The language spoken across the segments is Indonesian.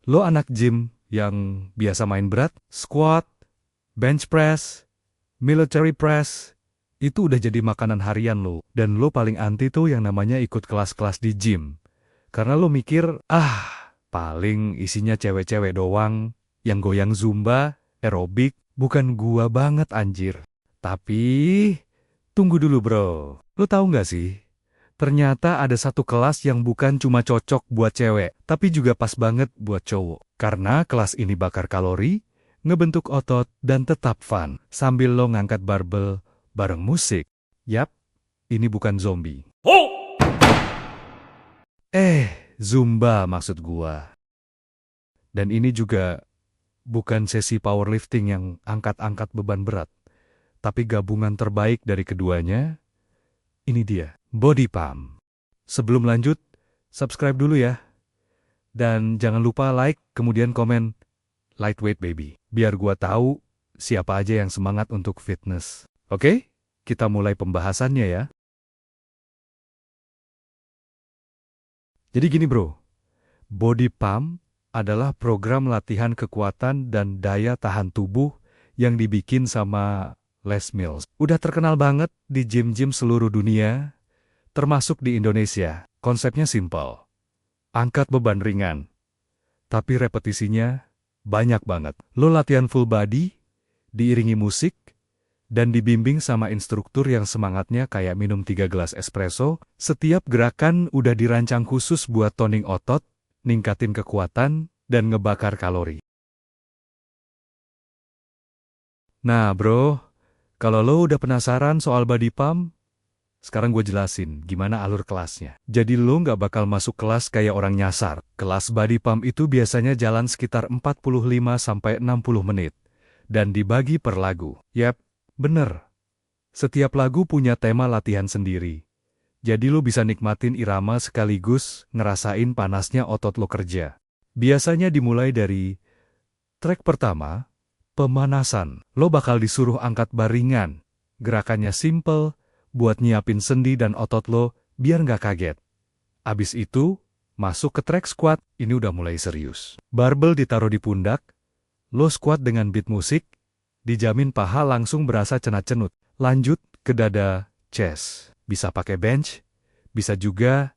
Lo anak gym yang biasa main berat, squat, bench press, military press, itu udah jadi makanan harian lo. Dan lo paling anti tuh yang namanya ikut kelas-kelas di gym. Karena lo mikir, paling isinya cewek-cewek doang, yang goyang zumba, aerobik, bukan gua banget anjir. Tapi, tunggu dulu bro, lo tahu nggak sih? Ternyata ada satu kelas yang bukan cuma cocok buat cewek, tapi juga pas banget buat cowok. Karena kelas ini bakar kalori, ngebentuk otot, dan tetap fun. Sambil lo ngangkat barbel bareng musik. Yap, ini bukan zombie. Zumba maksud gua. Dan ini juga bukan sesi powerlifting yang angkat-angkat beban berat. Tapi gabungan terbaik dari keduanya, ini dia, body pump. Sebelum lanjut, subscribe dulu ya. Dan jangan lupa like, kemudian komen, lightweight baby. Biar gua tahu siapa aja yang semangat untuk fitness. Oke? Kita mulai pembahasannya ya. Jadi gini bro, body pump adalah program latihan kekuatan dan daya tahan tubuh yang dibikin sama Les Mills. Udah terkenal banget di gym-gym seluruh dunia, termasuk di Indonesia. Konsepnya simpel. Angkat beban ringan, tapi repetisinya banyak banget. Lo latihan full body, diiringi musik, dan dibimbing sama instruktur yang semangatnya kayak minum 3 gelas espresso. Setiap gerakan udah dirancang khusus buat toning otot, ningkatin kekuatan, dan ngebakar kalori. Nah bro, kalau lo udah penasaran soal body pump, sekarang gue jelasin gimana alur kelasnya. Jadi lo nggak bakal masuk kelas kayak orang nyasar. Kelas body pump itu biasanya jalan sekitar 45-60 menit. Dan dibagi per lagu. Yap, bener. Setiap lagu punya tema latihan sendiri. Jadi lo bisa nikmatin irama sekaligus ngerasain panasnya otot lo kerja. Biasanya dimulai dari track pertama, pemanasan. Lo bakal disuruh angkat bar ringan. Gerakannya simple, buat nyiapin sendi dan otot lo biar nggak kaget. Abis itu, masuk ke track squat, ini udah mulai serius. Barbel ditaruh di pundak, lo squat dengan beat musik, dijamin paha langsung berasa cenat-cenut. Lanjut ke dada, chest. Bisa pakai bench, bisa juga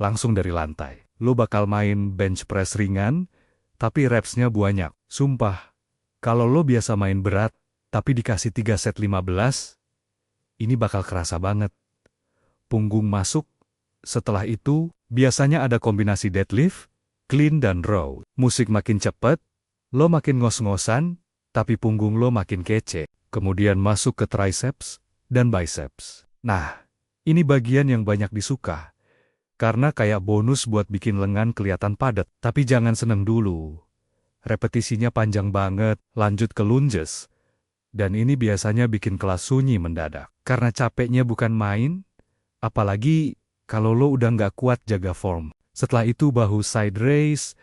langsung dari lantai. Lo bakal main bench press ringan, tapi reps-nya banyak. Sumpah, kalau lo biasa main berat, tapi dikasih 3 set 15, ini bakal kerasa banget. Punggung masuk, setelah itu, biasanya ada kombinasi deadlift, clean dan row. Musik makin cepat, lo makin ngos-ngosan, tapi punggung lo makin kece. Kemudian masuk ke triceps dan biceps. Nah, ini bagian yang banyak disuka. Karena kayak bonus buat bikin lengan kelihatan padat. Tapi jangan seneng dulu. Repetisinya panjang banget, lanjut ke lunges. Dan ini biasanya bikin kelas sunyi mendadak. Karena capeknya bukan main, apalagi kalau lo udah nggak kuat jaga form. Setelah itu bahu side raise,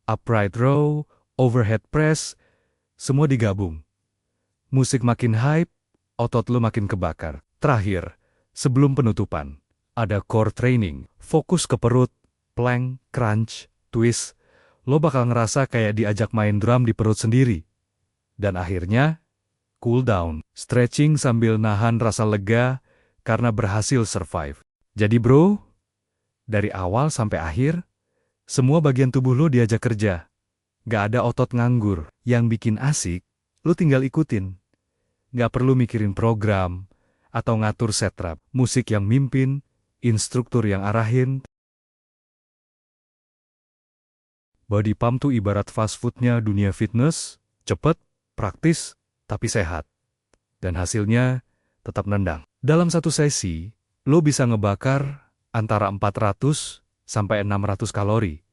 upright row, overhead press, semua digabung. Musik makin hype, otot lo makin kebakar. Terakhir, sebelum penutupan, ada core training. Fokus ke perut, plank, crunch, twist. Lo bakal ngerasa kayak diajak main drum di perut sendiri. Dan akhirnya, cool down, stretching sambil nahan rasa lega karena berhasil survive. Jadi bro, dari awal sampai akhir, semua bagian tubuh lo diajak kerja. Gak ada otot nganggur. Yang bikin asik, lo tinggal ikutin. Gak perlu mikirin program atau ngatur setup. Musik yang mimpin, instruktur yang arahin. Body pump tuh ibarat fast foodnya dunia fitness, cepet, praktis, tapi sehat. Dan hasilnya tetap nendang. Dalam satu sesi, lo bisa ngebakar antara 400 sampai 600 kalori,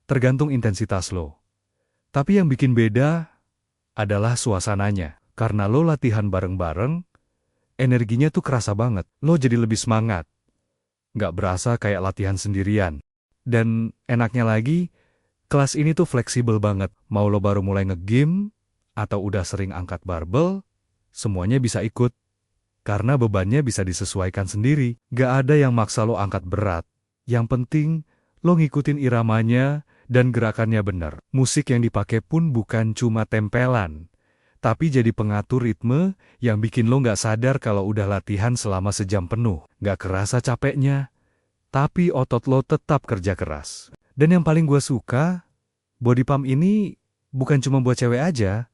tergantung intensitas lo. Tapi yang bikin beda adalah suasananya. Karena lo latihan bareng-bareng, energinya tuh kerasa banget. Lo jadi lebih semangat. Nggak berasa kayak latihan sendirian. Dan enaknya lagi, kelas ini tuh fleksibel banget. Mau lo baru mulai nge-gym, atau udah sering angkat barbel, semuanya bisa ikut. Karena bebannya bisa disesuaikan sendiri. Gak ada yang maksa lo angkat berat. Yang penting, lo ngikutin iramanya dan gerakannya benar. Musik yang dipakai pun bukan cuma tempelan, tapi jadi pengatur ritme yang bikin lo nggak sadar kalau udah latihan selama sejam penuh. Nggak kerasa capeknya, tapi otot lo tetap kerja keras. Dan yang paling gue suka, body pump ini bukan cuma buat cewek aja,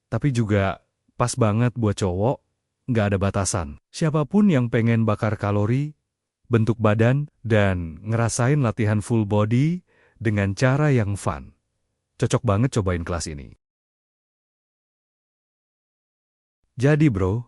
tapi juga pas banget buat cowok, nggak ada batasan. Siapapun yang pengen bakar kalori, bentuk badan, dan ngerasain latihan full body dengan cara yang fun, cocok banget cobain kelas ini. Jadi bro,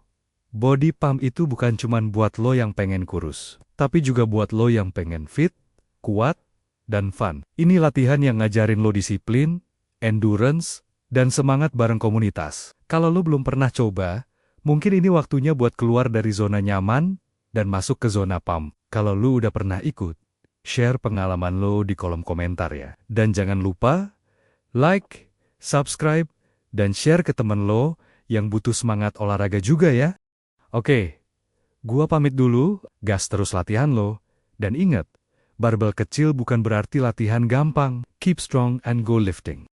body pump itu bukan cuman buat lo yang pengen kurus, tapi juga buat lo yang pengen fit, kuat, dan fun. Ini latihan yang ngajarin lo disiplin, endurance, dan semangat bareng komunitas. Kalau lo belum pernah coba, mungkin ini waktunya buat keluar dari zona nyaman dan masuk ke zona pump. Kalau lo udah pernah ikut, share pengalaman lo di kolom komentar ya. Dan jangan lupa, like, subscribe, dan share ke temen lo yang butuh semangat olahraga juga ya. Oke, gua pamit dulu, gas terus latihan lo. Dan ingat, barbel kecil bukan berarti latihan gampang. Keep strong and go lifting.